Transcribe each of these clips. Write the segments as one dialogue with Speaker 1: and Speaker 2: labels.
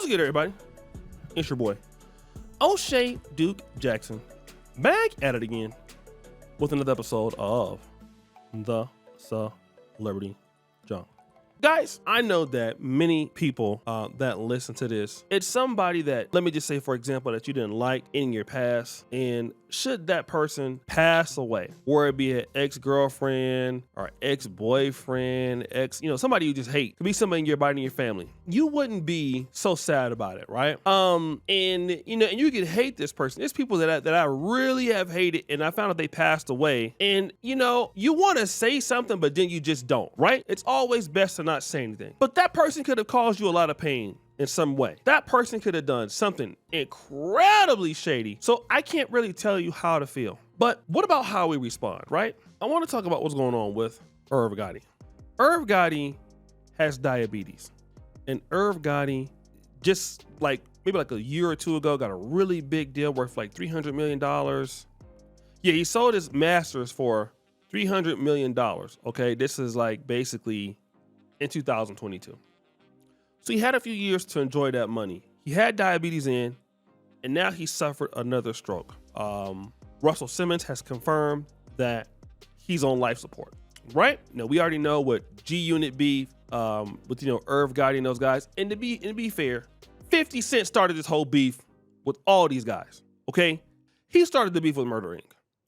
Speaker 1: What's good, everybody? It's your boy, O'Shea Duke Jackson, back at it again with another episode of The Celebrity Junk. Guys, I know that many people that listen to this, it's somebody that, let me just say, for example, that you didn't like in your past, and should that person pass away, or it be an ex-girlfriend or ex-boyfriend, somebody you just hate, could be somebody in your body, in your family, you wouldn't be so sad about it, right? And you could hate this person. There's people that I really have hated, and I found out they passed away, and you want to say something, but then you just don't, right? It's always best to not say anything. But that person could have caused you a lot of pain in some way. That person could have done something incredibly shady. So I can't really tell you how to feel. But what about how we respond, right? I want to talk about what's going on with Irv Gotti. Irv Gotti has diabetes. And Irv Gotti, just maybe a year or two ago, got a really big deal worth like $300 million. Yeah, he sold his masters for $300 million. Okay, this is basically in 2022. So he had a few years to enjoy that money. He had diabetes and now he suffered another stroke. Russell Simmons has confirmed that he's on life support, right? Now, we already know what G-Unit beef with, Irv Gotti and those guys. And to be fair, 50 Cent started this whole beef with all these guys, okay? He started the beef with Murda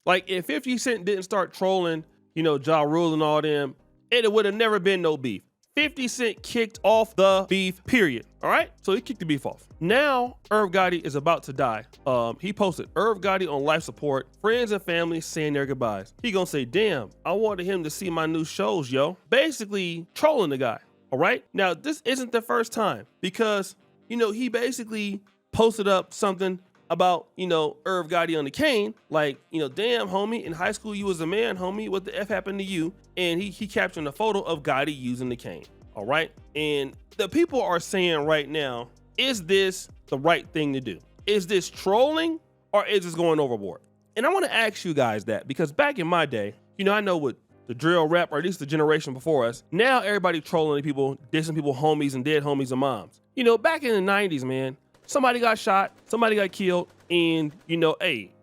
Speaker 1: Inc. If 50 Cent didn't start trolling, Ja Rule and all them, it would have never been no beef. 50 Cent kicked off the beef, period. All right? So he kicked the beef off. Now, Irv Gotti is about to die. He posted Irv Gotti on life support, friends and family saying their goodbyes. He gonna say, damn, I wanted him to see my new shows, yo. Basically trolling the guy. All right? Now, this isn't the first time because, he basically posted up something about, Irv Gotti on the cane, damn, homie, in high school you was a man, homie, what the F happened to you? And he captioned a photo of Gotti using the cane, all right? And the people are saying right now, is this the right thing to do? Is this trolling or is this going overboard? And I want to ask you guys that because back in my day, I know what the drill rap, or at least the generation before us, now everybody trolling people, dissing people, homies and dead homies and moms. Back in the 90s, man, somebody got shot, somebody got killed, and the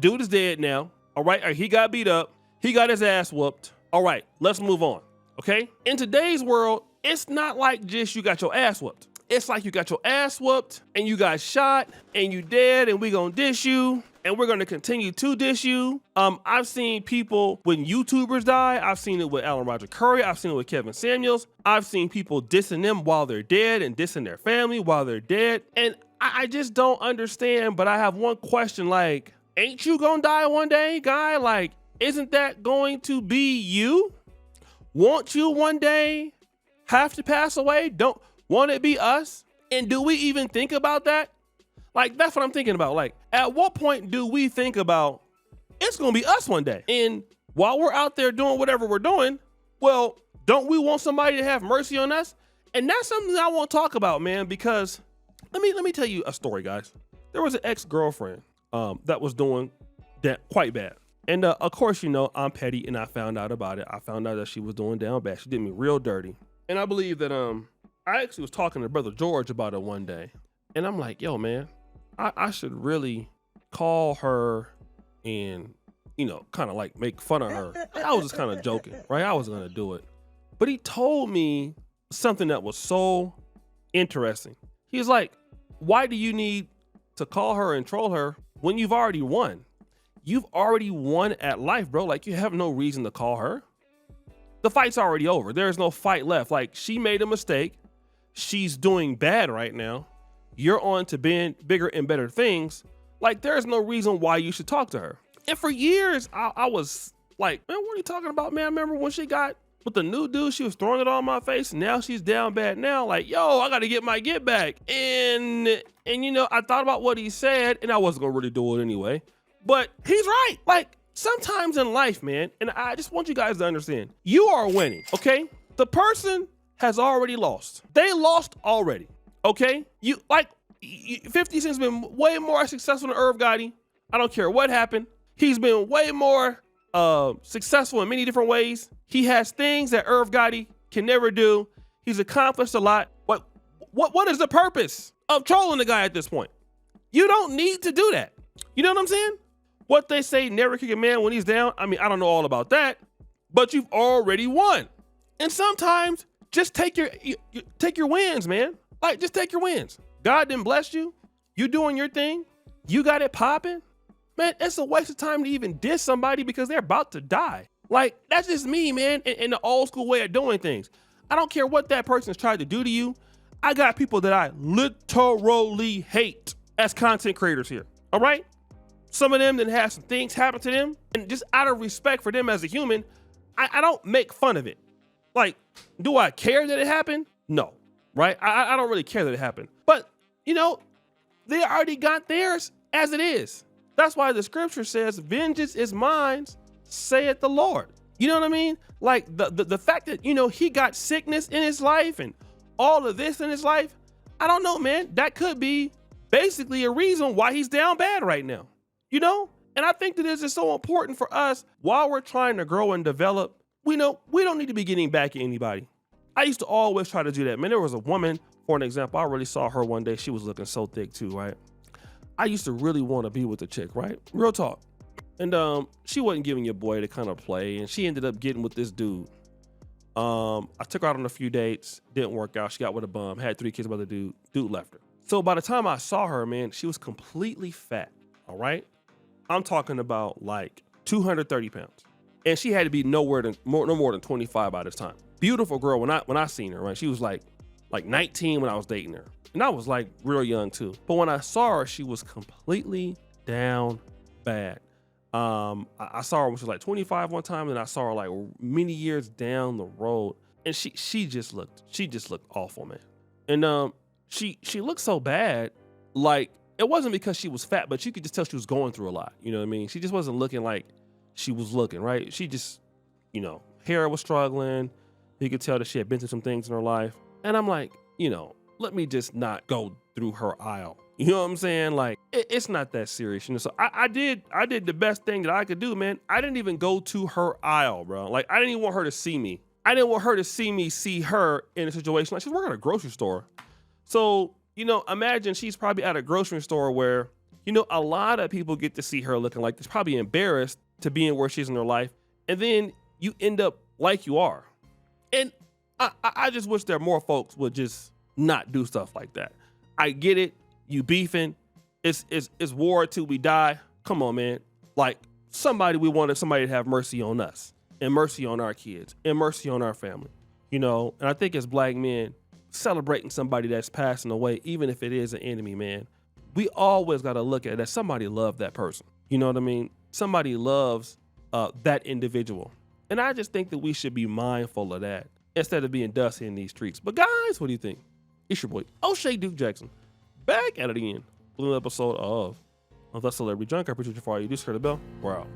Speaker 1: dude is dead now, all right? Or he got beat up, he got his ass whooped. All right, let's move on, okay? In today's world, it's not like just you got your ass whooped. It's like you got your ass whooped, and you got shot, and you dead, and we gonna diss you, and we're gonna continue to diss you. I've seen people, when YouTubers die, I've seen it with Alan Roger Curry, I've seen it with Kevin Samuels, I've seen people dissing them while they're dead and dissing their family while they're dead. And I just don't understand, but I have one question, ain't you gonna die one day, guy? Isn't that going to be you? Won't you one day have to pass away? Won't it be us? And do we even think about that? That's what I'm thinking about. At what point do we think about it's gonna be us one day? And while we're out there doing whatever we're doing, well, don't we want somebody to have mercy on us? And that's something I want to talk about, man, because let me tell you a story, guys. There was an ex-girlfriend that was doing that quite bad. And of course, I'm petty and I found out about it. I found out that she was doing down bad. She did me real dirty. And I believe that I actually was talking to Brother George about it one day. And I'm like, yo, man, I should really call her and, kind of make fun of her. I was just kind of joking, right? I was going to do it. But he told me something that was so interesting. He was like, why do you need to call her and troll her when you've already won? You've already won at life, bro. You have no reason to call her. The fight's already over. There's no fight left. She made a mistake. She's doing bad right now. You're on to bigger and better things. There's no reason why you should talk to her. And for years, I was like, man, what are you talking about, man? I remember when she got with the new dude, she was throwing it all in my face. Now she's down bad now. Yo, I got to get my get back. And I thought about what he said, and I wasn't going to really do it anyway. But he's right. Sometimes in life, man, and I just want you guys to understand, you are winning, okay? The person has already lost. They lost already, okay? 50 Cent's been way more successful than Irv Gotti. I don't care what happened. He's been way more successful in many different ways. He has things that Irv Gotti can never do. He's accomplished a lot. what is the purpose of trolling the guy at this point? You don't need to do that. You know what I'm saying? What they say, never kick a man when he's down. I mean, I don't know all about that, but you've already won. And sometimes just take your wins, man. Like, just take your wins. God didn't bless you. You doing your thing. You got it popping. Man, it's a waste of time to even diss somebody because they're about to die. Like, that's just me, man, in the old school way of doing things. I don't care what that person's tried to do to you. I got people that I literally hate as content creators here, all right? Some of them that have some things happen to them, and just out of respect for them as a human, I don't make fun of it. Like, do I care that it happened? No, right? I don't really care that it happened. But, you know, they already got theirs as it is. That's why the scripture says, vengeance is mine, saith the Lord. You know what I mean? Like the fact that, you know, he got sickness in his life and all of this in his life, I don't know, man. That could be basically a reason why he's down bad right now, you know? And I think that this is so important for us while we're trying to grow and develop. We know we don't need to be getting back at anybody. I used to always try to do that. Man, there was a woman, for an example, I really saw her one day. She was looking so thick too, right? I used to really want to be with the chick, right? Real talk. And she wasn't giving your boy the kind of play, and she ended up getting with this dude. I took her out on a few dates, didn't work out. She got with a bum, had 3 kids by the dude. Dude left her. So by the time I saw her, man, she was completely fat, all right? I'm talking about like 230 pounds. And she had to be no more than 25 by this time. Beautiful girl when I seen her, right? She was like 19 when I was dating her. And I was like real young too. But when I saw her, she was completely down bad. I saw her when she was like 25 one time, and I saw her like many years down the road. And she just looked awful, man. And she looked so bad, like it wasn't because she was fat, but you could just tell she was going through a lot. You know what I mean? She just wasn't looking like she was looking, right? She just, you know, hair was struggling. You could tell that she had been through some things in her life. And I'm like, you know, let me just not go through her aisle. You know what I'm saying? Like, it's not that serious. You know, so I did the best thing that I could do, man. I didn't even go to her aisle, bro. Like, I didn't even want her to see me. I didn't want her to see me see her in a situation like she's working at a grocery store. So, you know, imagine she's probably at a grocery store where, you know, a lot of people get to see her looking like this, probably embarrassed to be in where she's in her life. And then you end up like you are. And I just wish there more folks would just not do stuff like that. I get it. You beefing. It's war till we die. Come on, man. Like, we wanted somebody to have mercy on us and mercy on our kids and mercy on our family, you know? And I think as black men, celebrating somebody that's passing away, even if it is an enemy, man, we always got to look at that somebody loved that person. You know what I mean? Somebody loves that individual. And I just think that we should be mindful of that instead of being dusty in these streets. But guys, what do you think? It's your boy, O'Shea Duke Jackson, back at it again. Blue episode of The Celebrity Junk. I appreciate you for all you do. Scared the bell. We're out.